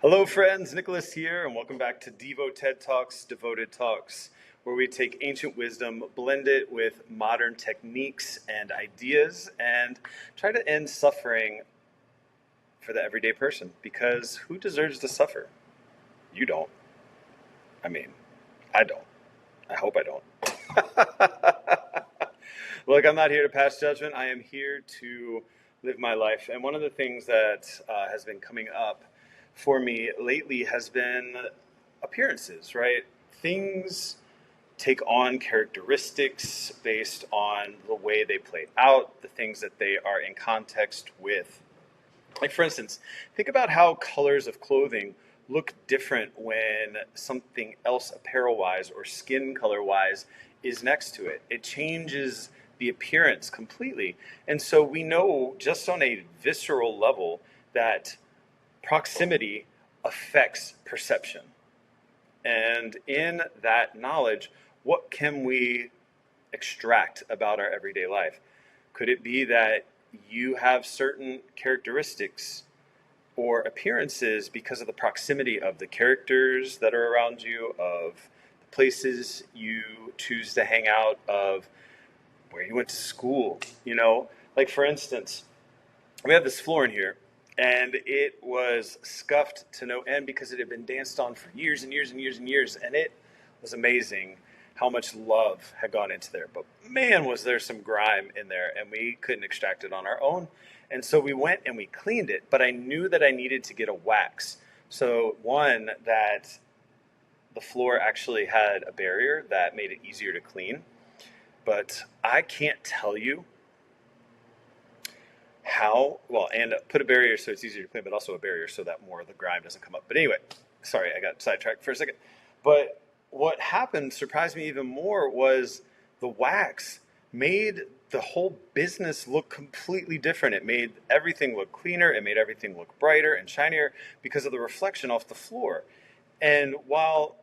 Hello, friends. Nicholas here, and welcome back to DIVO-Ted Talks, Devoted Talks, where we take ancient wisdom, blend it with modern techniques and ideas, and try to end suffering for the everyday person. Because who deserves to suffer? You don't. I mean, I don't. I hope I don't. Look, I'm not here to pass judgment. I am here to live my life. And one of the things that has been coming up for me lately has been appearances, right? Things take on characteristics based on the way they play out, the things that they are in context with. Like, for instance, think about how colors of clothing look different when something else apparel-wise or skin color-wise is next to it. It changes the appearance completely. And so we know just on a visceral level that proximity affects perception. And in that knowledge, what can we extract about our everyday life? Could it be that you have certain characteristics or appearances because of the proximity of the characters that are around you, of the places you choose to hang out, of where you went to school? Like, for instance, we have this floor in here, and it was scuffed to no end because it had been danced on for years and years and years and years, and it was amazing how much love had gone into there. But man, was there some grime in there, and we couldn't extract it on our own. And so we went and we cleaned it, but I knew that I needed to get a wax. So one, that the floor actually had a barrier that made it easier to clean. But I can't tell you how, well, and put a barrier so it's easier to clean, but also a barrier so that more of the grime doesn't come up. But anyway, sorry, I got sidetracked for a second. But what happened, surprised me even more, was the wax made the whole business look completely different. It made everything look cleaner. It made everything look brighter and shinier because of the reflection off the floor. And while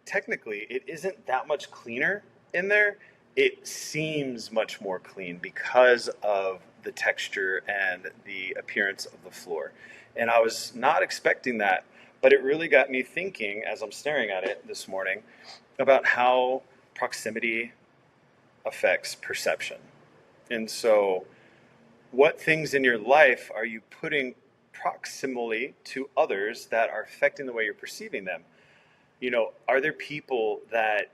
technically it isn't that much cleaner in there, it seems much more clean because of the texture and the appearance of the floor. And I was not expecting that, but it really got me thinking as I'm staring at it this morning about how proximity affects perception. And so, what things in your life are you putting proximally to others that are affecting the way you're perceiving them? Are there people that,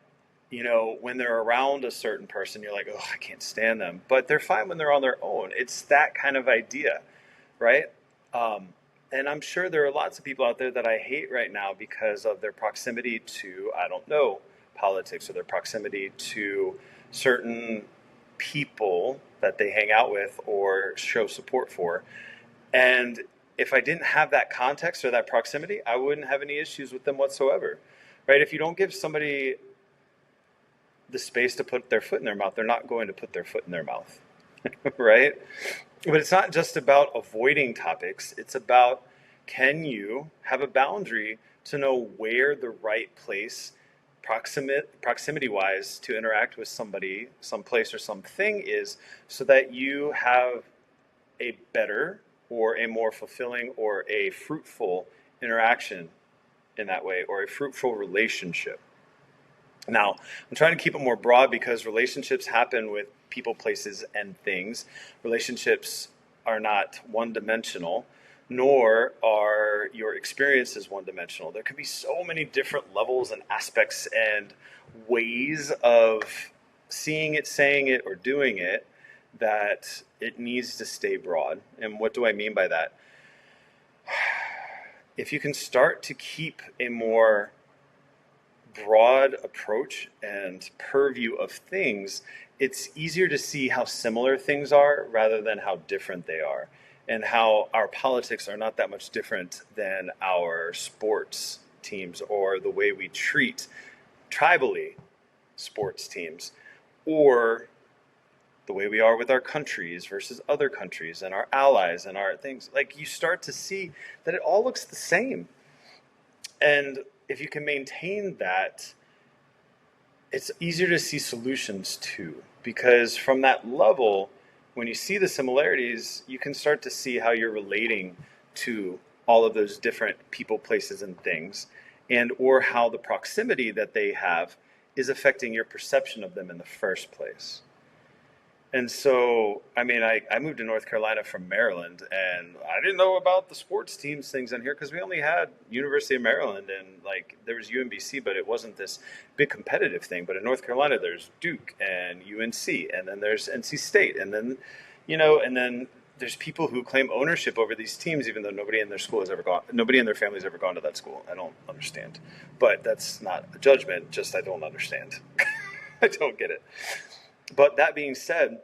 when they're around a certain person, you're like, oh, I can't stand them, but they're fine when they're on their own? It's that kind of idea, right? And I'm sure there are lots of people out there that I hate right now because of their proximity to, I don't know, politics, or their proximity to certain people that they hang out with or show support for. And if I didn't have that context or that proximity, I wouldn't have any issues with them whatsoever, right? If you don't give somebody the space to put their foot in their mouth, they're not going to put their foot in their mouth, right? But it's not just about avoiding topics. It's about, can you have a boundary to know where the right place, proximity-wise, to interact with somebody, someplace, or something is, so that you have a better or a more fulfilling or a fruitful interaction in that way, or a fruitful relationship. Now, I'm trying to keep it more broad because relationships happen with people, places, and things. Relationships are not one-dimensional, nor are your experiences one-dimensional. There can be so many different levels and aspects and ways of seeing it, saying it, or doing it that it needs to stay broad. And what do I mean by that? If you can start to keep a more broad approach and purview of things, it's easier to see how similar things are rather than how different they are, and how our politics are not that much different than our sports teams, or the way we treat tribally sports teams, or the way we are with our countries versus other countries and our allies and our things. Like, you start to see that it all looks the same. And if you can maintain that, it's easier to see solutions too, because from that level, when you see the similarities, you can start to see how you're relating to all of those different people, places, and things, and or how the proximity that they have is affecting your perception of them in the first place. And so, I mean, I moved to North Carolina from Maryland, and I didn't know about the sports teams things in here because we only had University of Maryland, and like there was UMBC, but it wasn't this big competitive thing. But in North Carolina, there's Duke and UNC, and then there's NC State, and then, and then there's people who claim ownership over these teams, even though nobody in their school has ever gone, nobody in their family has ever gone to that school. I don't understand, but that's not a judgment. Just I don't understand. I don't get it. But that being said,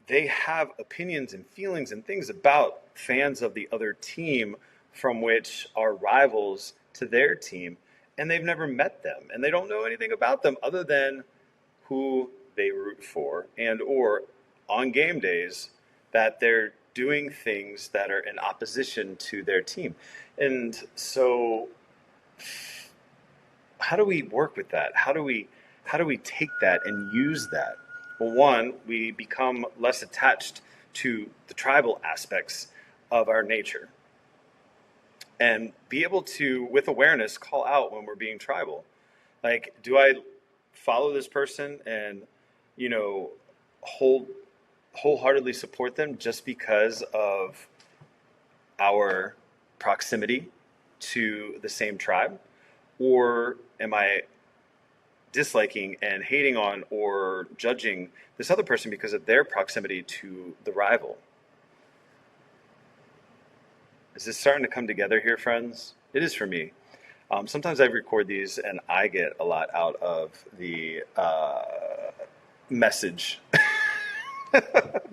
they have opinions and feelings and things about fans of the other team from which are rivals to their team, and they've never met them, and they don't know anything about them other than who they root for, and or on game days that they're doing things that are in opposition to their team. And so how do we work with that? How do we take that and use that? Well, one, we become less attached to the tribal aspects of our nature and be able to, with awareness, call out when we're being tribal. Like, do I follow this person and, wholeheartedly support them just because of our proximity to the same tribe? Or am I disliking and hating on or judging this other person because of their proximity to the rival? Is this starting to come together here, friends? It is for me. Sometimes I record these and I get a lot out of the message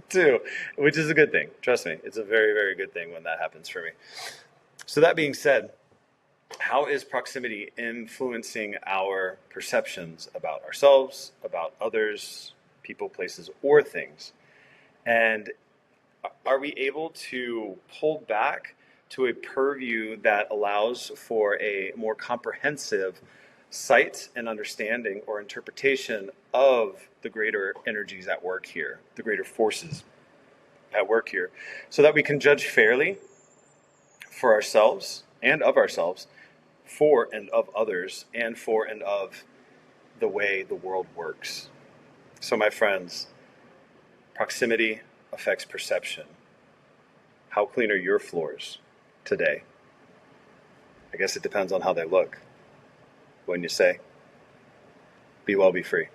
too, which is a good thing. Trust me, it's a very, very good thing when that happens for me. So that being said, how is proximity influencing our perceptions about ourselves, about others, people, places, or things? And are we able to pull back to a purview that allows for a more comprehensive sight and understanding or interpretation of the greater energies at work here, the greater forces at work here, so that we can judge fairly for ourselves and of ourselves, for and of others, and for and of the way the world works? So my friends, proximity affects perception. How clean are your floors today? I guess it depends on how they look. When you say, be well, be free.